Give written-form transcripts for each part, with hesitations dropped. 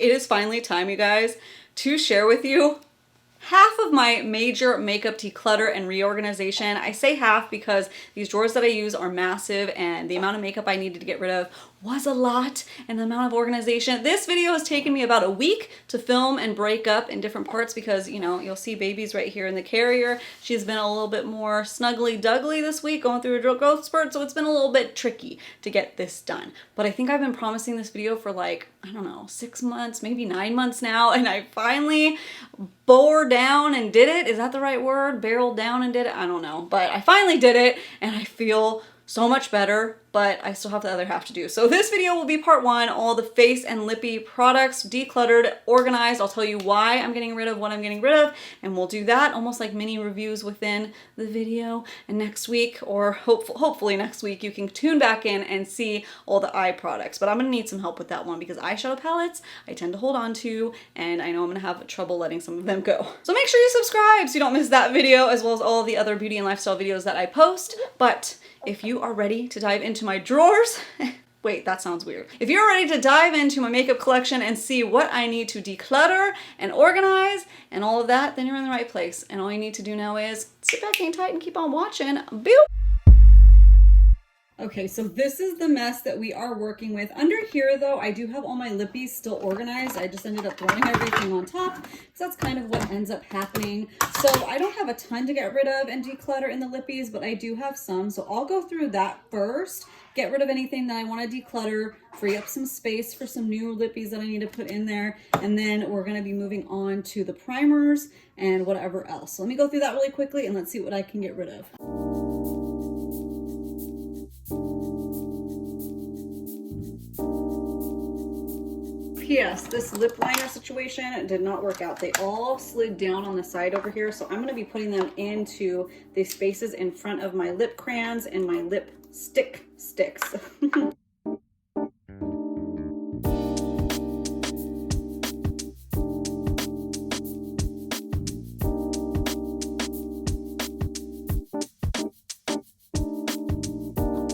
it is finally time, you guys, to share with you half of my major makeup declutter and reorganization. I say half because these drawers that I use are massive and the amount of makeup I needed to get rid of was a lot, and the amount of organization. This video has taken me about a week to film and break up in different parts because, you know, you'll see baby's right here in the carrier. She's been a little bit more snuggly-duggly this week, going through a growth spurt, so it's been a little bit tricky to get this done. But I think I've been promising this video for like, I don't know, 6 months, maybe 9 months now, and I finally bore down and did it. Is that the right word? Barreled down and did it? I don't know, but I finally did it, and I feel so much better, but I still have the other half to do. So this video will be part one, all the face and lippy products, decluttered, organized. I'll tell you why I'm getting rid of what I'm getting rid of, and we'll do that almost like mini reviews within the video. And next week, or hopefully next week, you can tune back in and see all the eye products. But I'm gonna need some help with that one because eyeshadow palettes I tend to hold on to, and I know I'm gonna have trouble letting some of them go. So make sure you subscribe so you don't miss that video, as well as all the other beauty and lifestyle videos that I post. But if you are ready to dive into my drawers, wait, that sounds weird. If you're ready to dive into my makeup collection and see what I need to declutter and organize and all of that, then you're in the right place. And all you need to do now is sit back, hang tight, and keep on watching. Boop! Okay, so this is the mess that we are working with. Under here, though, I do have all my lippies still organized. I just ended up throwing everything on top because that's kind of what ends up happening. So I don't have a ton to get rid of and declutter in the lippies, but I do have some. So I'll go through that first, get rid of anything that I want to declutter, free up some space for some new lippies that I need to put in there, and then we're going to be moving on to the primers and whatever else. So let me go through that really quickly and let's see what I can get rid of. P.S. This lip liner situation did not work out. They all slid down on the side over here, so I'm going to be putting them into the spaces in front of my lip crayons and my lip sticks.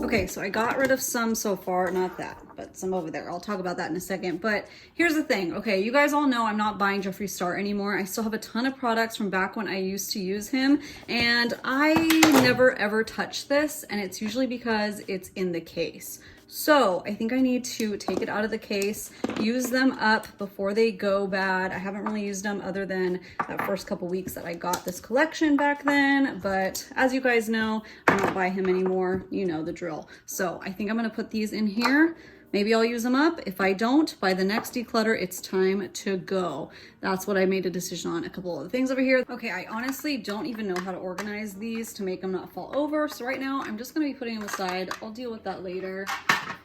Okay, so I got rid of some so far, not that, but some over there. I'll talk about that in a second. But here's the thing. Okay, you guys all know I'm not buying Jeffree Star anymore. I still have a ton of products from back when I used to use him, and I never ever touch this, and it's usually because it's in the case. So I think I need to take it out of the case, use them up before they go bad. I haven't really used them other than that first couple weeks that I got this collection back then, but as you guys know, I don't buy him anymore. You know the drill. So I think I'm gonna put these in here. Maybe I'll use them up. If I don't, by the next declutter, it's time to go. That's what I made a decision on. A couple of things over here. Okay, I honestly don't even know how to organize these to make them not fall over. So right now, I'm just gonna be putting them aside. I'll deal with that later.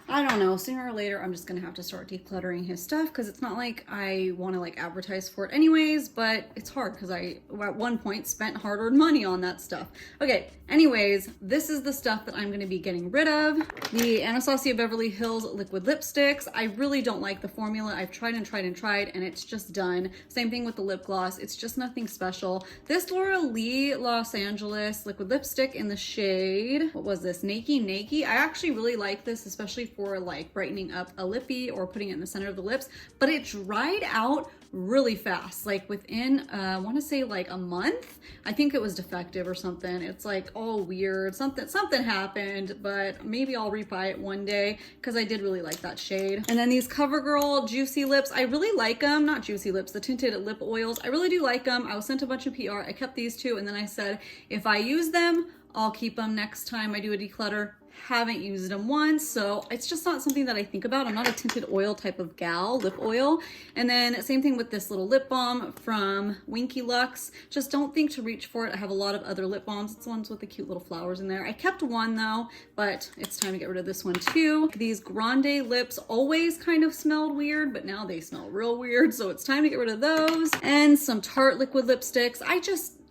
I don't know, sooner or later, I'm just gonna have to start decluttering his stuff because it's not like I wanna like advertise for it anyways, but it's hard because I, at one point, spent hard-earned money on that stuff. Okay, anyways, this is the stuff that I'm gonna be getting rid of. The Anastasia Beverly Hills liquid lipsticks. I really don't like the formula. I've tried and tried and tried, and it's just done. Same thing with the lip gloss. It's just nothing special. This Laura Lee Los Angeles liquid lipstick in the shade, what was this? Nakey. I actually really like this, especially for like brightening up a lippy or putting it in the center of the lips, but it dried out really fast, like within I want to say like a month. I think it was defective or something. It's like all weird, something happened, but maybe I'll rebuy it one day because I did really like that shade. And then these CoverGirl Juicy Lips, I really like them. Not Juicy Lips, the tinted lip oils, I really do like them. I was sent a bunch of PR. I kept these two, and then I said if I use them, I'll keep them next time I do a declutter. Haven't used them once, so it's just not something that I think about. I'm not a tinted oil type of gal, lip oil. And then same thing with this little lip balm from Winky Lux. Just don't think to reach for it. I have a lot of other lip balms. It's the ones with the cute little flowers in there. I kept one though, but it's time to get rid of this one too. These Grande lips always kind of smelled weird, but now they smell real weird, so it's time to get rid of those. And some Tarte liquid lipsticks.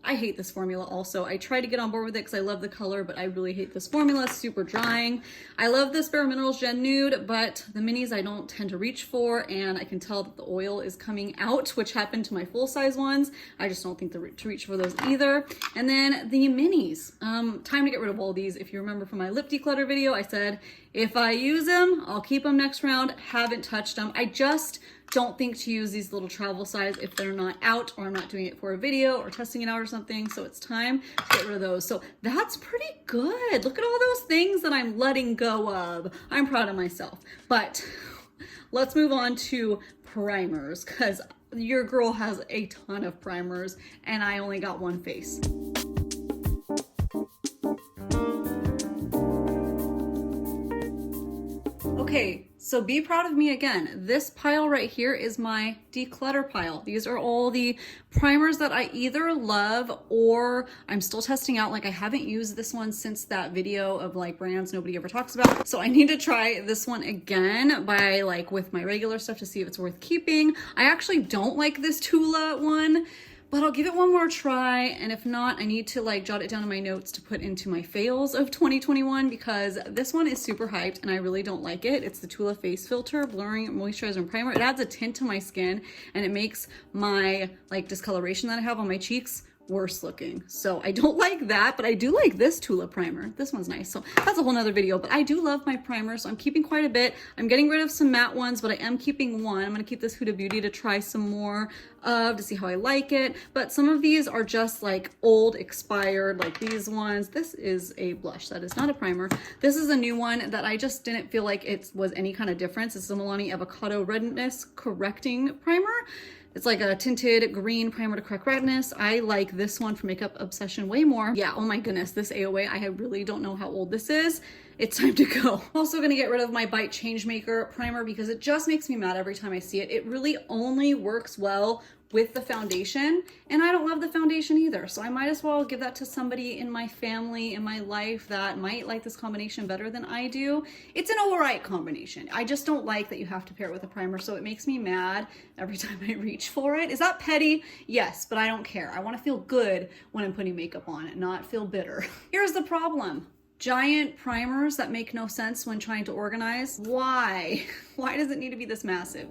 I hate this formula also. I tried to get on board with it because I love the color, but I really hate this formula. It's super drying. I love this Bare Minerals Gen Nude, but the minis I don't tend to reach for, and I can tell that the oil is coming out, which happened to my full-size ones. I just don't think to reach for those either. And then the minis. Time to get rid of all these. If you remember from my lip declutter video, I said If I use them, I'll keep them next round. Haven't touched them. I just don't think to use these little travel size if they're not out or I'm not doing it for a video or testing it out or something. So it's time to get rid of those. So that's pretty good. Look at all those things that I'm letting go of. I'm proud of myself. But let's move on to primers, because your girl has a ton of primers and I only got one face. Okay, so be proud of me again. This pile right here is my declutter pile. These are all the primers that I either love or I'm still testing out. Like, I haven't used this one since that video of like brands nobody ever talks about. So I need to try this one again by like with my regular stuff to see if it's worth keeping. I actually don't like this Tula one, but I'll give it one more try. And if not, I need to like jot it down in my notes to put into my fails of 2021, because this one is super hyped and I really don't like it. It's the Tula Face Filter Blurring Moisturizer and Primer. It adds a tint to my skin and it makes my like discoloration that I have on my cheeks worse looking. So I don't like that, but I do like this Tula primer. This one's nice. So that's a whole nother video, but I do love my primer. So I'm keeping quite a bit. I'm getting rid of some matte ones, but I am keeping one. I'm going to keep this Huda Beauty to try some more of to see how I like it. But some of these are just like old expired, like these ones. This is a blush. That is not a primer. This is a new one that I just didn't feel like it was any kind of difference. It's the Milani Avocado Redness Correcting Primer. It's like a tinted green primer to correct redness. I like this one for Makeup Obsession way more. Yeah, oh my goodness, this AOA, I really don't know how old this is. It's time to go. I'm also gonna get rid of my Bite Changemaker primer because it just makes me mad every time I see it. It really only works well with the foundation, and I don't love the foundation either. So I might as well give that to somebody in my family, in my life, that might like this combination better than I do. It's an all right combination. I just don't like that you have to pair it with a primer, so it makes me mad every time I reach for it. Is that petty? Yes, but I don't care. I wanna feel good when I'm putting makeup on and not feel bitter. Here's the problem. Giant primers that make no sense when trying to organize. Why? Why does it need to be this massive?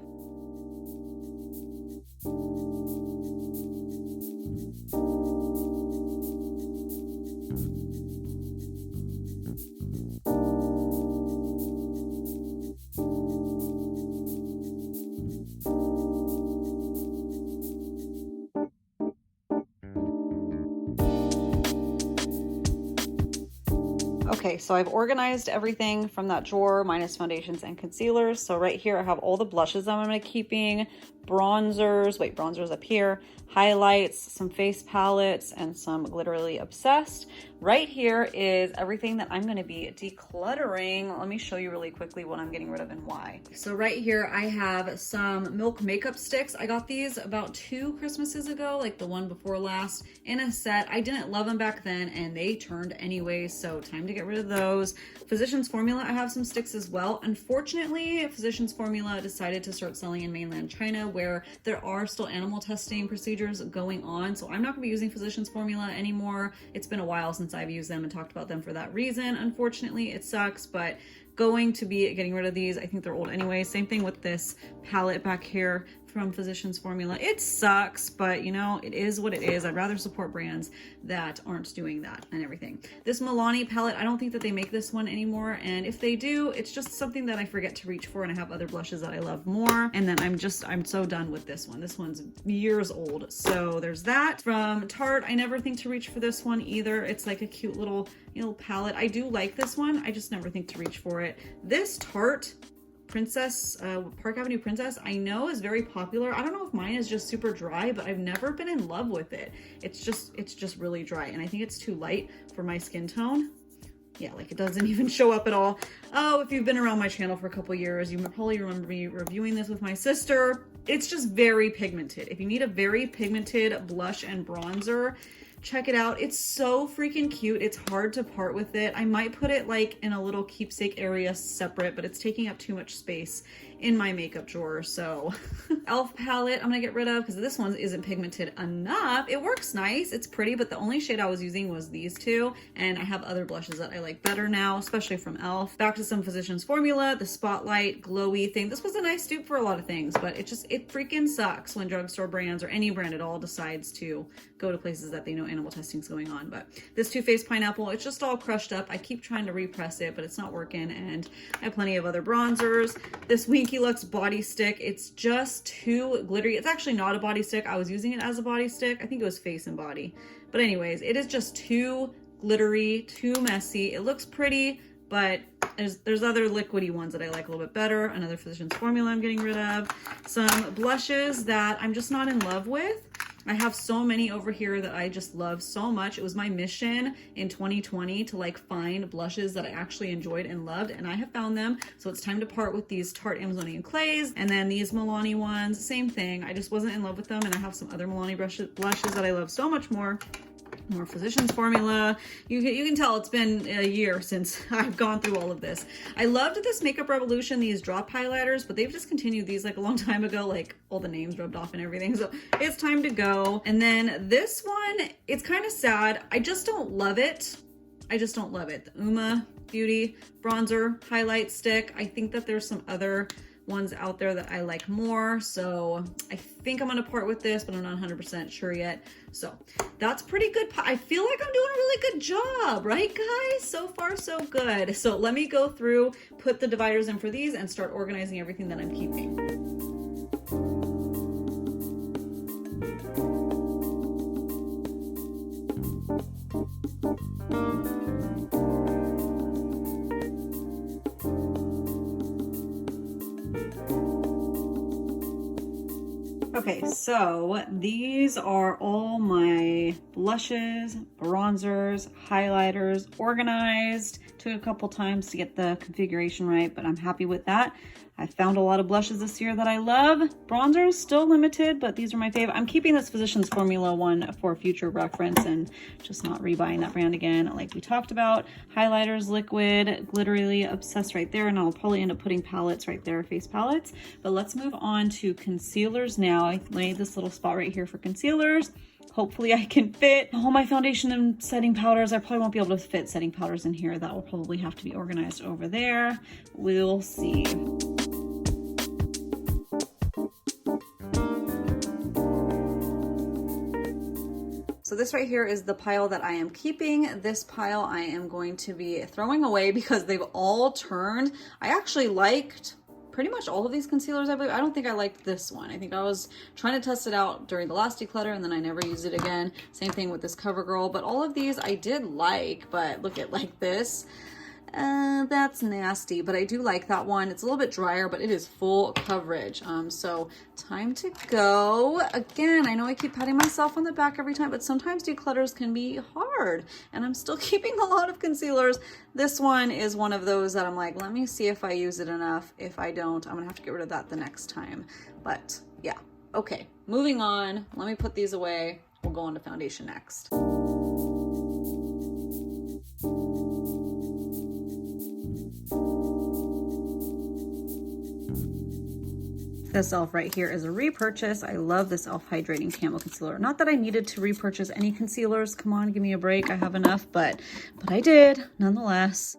Okay, so I've organized everything from that drawer minus foundations and concealers. So right here I have all the blushes that I'm gonna be keeping, bronzers, wait, bronzers up here, highlights, some face palettes, and some Glitterly Obsessed. Right here is everything that I'm gonna be decluttering. Let me show you really quickly what I'm getting rid of and why. So right here I have some Milk makeup sticks. I got these about 2 Christmases ago, like the one before last, in a set. I didn't love them back then and they turned anyway, so time to get rid of those. Physicians Formula, I have some sticks as well. Unfortunately, Physicians Formula decided to start selling in mainland China, where there are still animal testing procedures going on. So I'm not gonna be using Physicians Formula anymore. It's been a while since I've used them and talked about them for that reason. Unfortunately, it sucks, but going to be getting rid of these. I think they're old anyway. Same thing with this palette back here from Physicians Formula. It sucks, but you know, it is what it is. I'd rather support brands that aren't doing that and everything. This Milani palette, I don't think that they make this one anymore. And if they do, it's just something that I forget to reach for, and I have other blushes that I love more. And then I'm so done with this one. This one's years old. So there's that. From Tarte, I never think to reach for this one either. It's like a cute little, you know, palette. I do like this one. I just never think to reach for it. This Tarte Princess, Park Avenue Princess, I know is very popular. I don't know if mine is just super dry, but I've never been in love with it. It's just really dry, and I think it's too light for my skin tone. Yeah, like it doesn't even show up at all. Oh, if you've been around my channel for a couple years, you probably remember me reviewing this with my sister. It's just very pigmented. If you need a very pigmented blush and bronzer, check it out. It's so freaking cute. It's hard to part with it. I might put it like in a little keepsake area separate, but it's taking up too much space in my makeup drawer. So e.l.f. palette I'm gonna get rid of because this one isn't pigmented enough. It works nice, it's pretty, but the only shade I was using was these two, and I have other blushes that I like better now, especially from e.l.f. Back to some Physicians Formula, the Spotlight glowy thing. This was a nice dupe for a lot of things, but it freaking sucks when drugstore brands or any brand at all decides to go to places that they know animal testing's going on. But this Too Faced Pineapple, it's just all crushed up. I keep trying to repress it, but it's not working, and I have plenty of other bronzers. This Winky Lux body stick, it's just too glittery. It's actually not a body stick. I was using it as a body stick. I think it was face and body. But anyways, it is just too glittery, too messy. It looks pretty, but there's other liquidy ones that I like a little bit better. Another Physicians Formula I'm getting rid of. Some blushes that I'm just not in love with. I have so many over here that I just love so much. It was my mission in 2020 to like find blushes that I actually enjoyed and loved, and I have found them. So it's time to part with these Tarte Amazonian Clays, and then these Milani ones, same thing. I just wasn't in love with them, and I have some other Milani blushes that I love so much more. More Physicians Formula. You can tell it's been a year since I've gone through all of this. I loved this Makeup Revolution, these drop highlighters, but they've discontinued these like a long time ago, like all the names rubbed off and everything. So it's time to go. And then this one, it's kind of sad. I just don't love it. I just don't love it. The Uma Beauty Bronzer Highlight Stick. I think that there's some other ones out there that I like more, so I think I'm gonna part with this, but I'm not 100% sure yet. So that's pretty good. I feel like I'm doing a really good job, right guys? So far so good. So let me go through, put the dividers in for these, and start organizing everything that I'm keeping. Okay, so these are all my blushes, bronzers, highlighters organized. Took a couple times to get the configuration right, but I'm happy with that. I found a lot of blushes this year that I love. Bronzers, still limited, but these are my favorite. I'm keeping this Physicians Formula one for future reference and just not rebuying that brand again, like we talked about. Highlighters, liquid, glitterily obsessed right there, and I'll probably end up putting palettes right there, face palettes. But let's move on to concealers now. I made this little spot right here for concealers. Hopefully I can fit all my foundation and setting powders. I probably won't be able to fit setting powders in here. That will probably have to be organized over there. We'll see. So this right here is the pile that I am keeping. This pile I am going to be throwing away because they've all turned. I actually liked pretty much all of these concealers, I believe. I don't think I liked this one. I think I was trying to test it out during the last declutter and then I never used it again. Same thing with this CoverGirl, but all of these I did like, but look at like this. That's nasty, but I do like that one. It's a little bit drier, but it is full coverage. So time to go. Again, I know I keep patting myself on the back every time, but sometimes declutters can be hard, and I'm still keeping a lot of concealers. This one is one of those that I'm like, let me see if I use it enough. If I don't, I'm gonna have to get rid of that the next time. But yeah, okay, moving on. Let me put these away. We'll go on to foundation next. This e.l.f. right here is a repurchase. I love this e.l.f. Hydrating Camo Concealer. Not that I needed to repurchase any concealers. Come on, give me a break. I have enough, but I did nonetheless.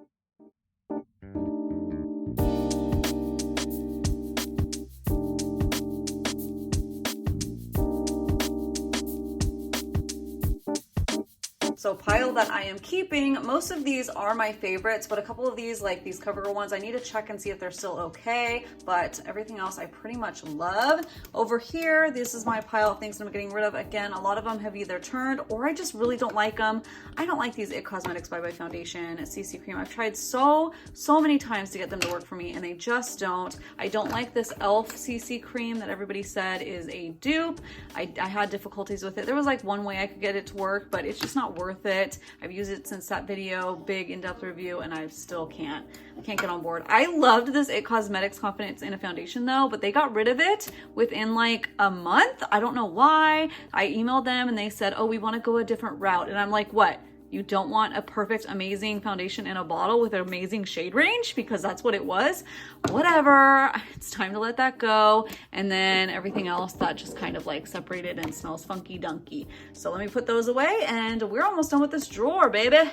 So pile that I am keeping, most of these are my favorites, but a couple of these, like these CoverGirl ones, I need to check and see if they're still okay, but everything else I pretty much love. Over here, this is my pile of things that I'm getting rid of. Again, a lot of them have either turned or I just really don't like them. I don't like these IT Cosmetics Bye Bye Foundation CC Cream. I've tried so many times to get them to work for me and they just don't. I don't like this e.l.f. CC Cream that everybody said is a dupe. I had difficulties with it. There was like one way I could get it to work, but it's just not worth it. I've used it since that video, big in-depth review, and I still can't get on board. I loved this IT Cosmetics Confidence in a Foundation though, but they got rid of it within like a month. I don't know why. I emailed them and they said, oh, we want to go a different route. And I'm like, what? You don't want a perfect, amazing foundation in a bottle with an amazing shade range, because that's what it was. Whatever, it's time to let that go. And then everything else that just kind of like separated and smells funky dunky. So let me put those away, and we're almost done with this drawer, baby.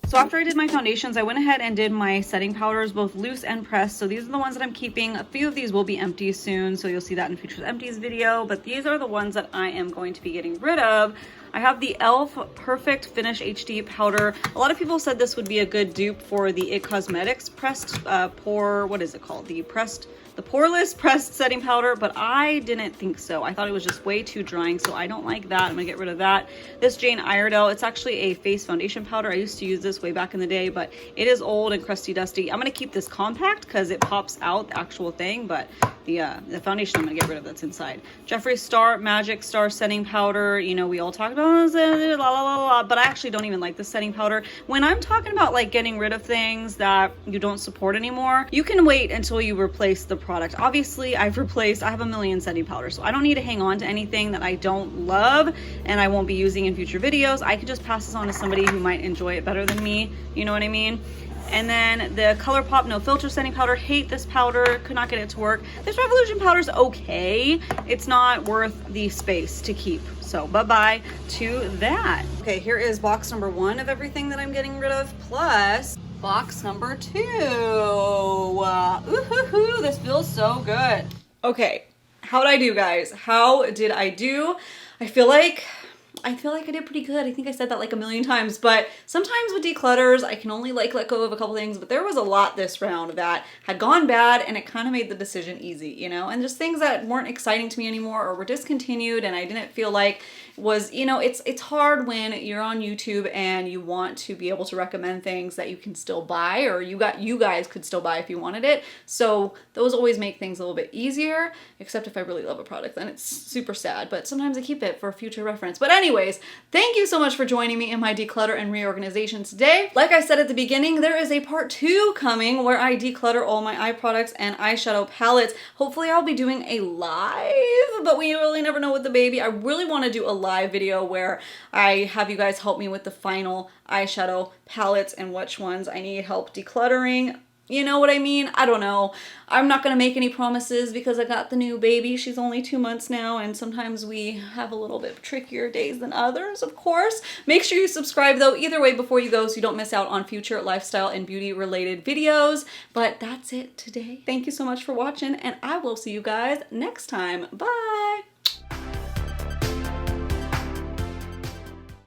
So after I did my foundations, I went ahead and did my setting powders, both loose and pressed. So these are the ones that I'm keeping. A few of these will be empty soon, so you'll see that in future empties video, but these are the ones that I am going to be getting rid of. I have the e.l.f. Perfect Finish HD powder. A lot of people said this would be a good dupe for the IT Cosmetics pressed what is it called? The poreless pressed setting powder, but I didn't think so. I thought it was just way too drying, so I don't like that. I'm gonna get rid of that. This Jane Iredale, it's actually a face foundation powder. I used to use this way back in the day, but it is old and crusty dusty. I'm gonna keep this compact because it pops out the actual thing, but the foundation I'm gonna get rid of that's inside. Jeffree Star Magic Star setting powder. You know, we all talk about la la la la, but I actually don't even like this setting powder. When I'm talking about like getting rid of things that you don't support anymore, you can wait until you replace the product. Obviously, I have a million setting powders, so I don't need to hang on to anything that I don't love and I won't be using in future videos. I can just pass this on to somebody who might enjoy it better than me. You know what I mean? And then the ColourPop No Filter setting powder. Hate this powder, could not get it to work. This Revolution powder's okay. It's not worth the space to keep. So bye-bye to that. Okay, here is box number 1 of everything that I'm getting rid of, plus box number 2. Ooh, this feels so good. Okay, how did I do, guys? How did I do? I feel like I did pretty good. I think I said that like a million times, but sometimes with declutters, I can only like let go of a couple things, but there was a lot this round that had gone bad, and it kind of made the decision easy, you know, and just things that weren't exciting to me anymore or were discontinued, and I didn't feel like was, you know, it's hard when you're on YouTube and you want to be able to recommend things that you can still buy, or you guys could still buy if you wanted it. So those always make things a little bit easier, except if I really love a product, then it's super sad, but sometimes I keep it for future reference. But anyways, thank you so much for joining me in my declutter and reorganization today. Like I said at the beginning, there is a part 2 coming where I declutter all my eye products and eyeshadow palettes. Hopefully I'll be doing a live, but we really never know with the baby. I really want to do a live video where I have you guys help me with the final eyeshadow palettes and which ones I need help decluttering. You know what I mean? I don't know. I'm not going to make any promises because I got the new baby. She's only 2 months now, and sometimes we have a little bit trickier days than others, of course. Make sure you subscribe, though, either way before you go so you don't miss out on future lifestyle and beauty-related videos. But that's it today. Thank you so much for watching, and I will see you guys next time. Bye!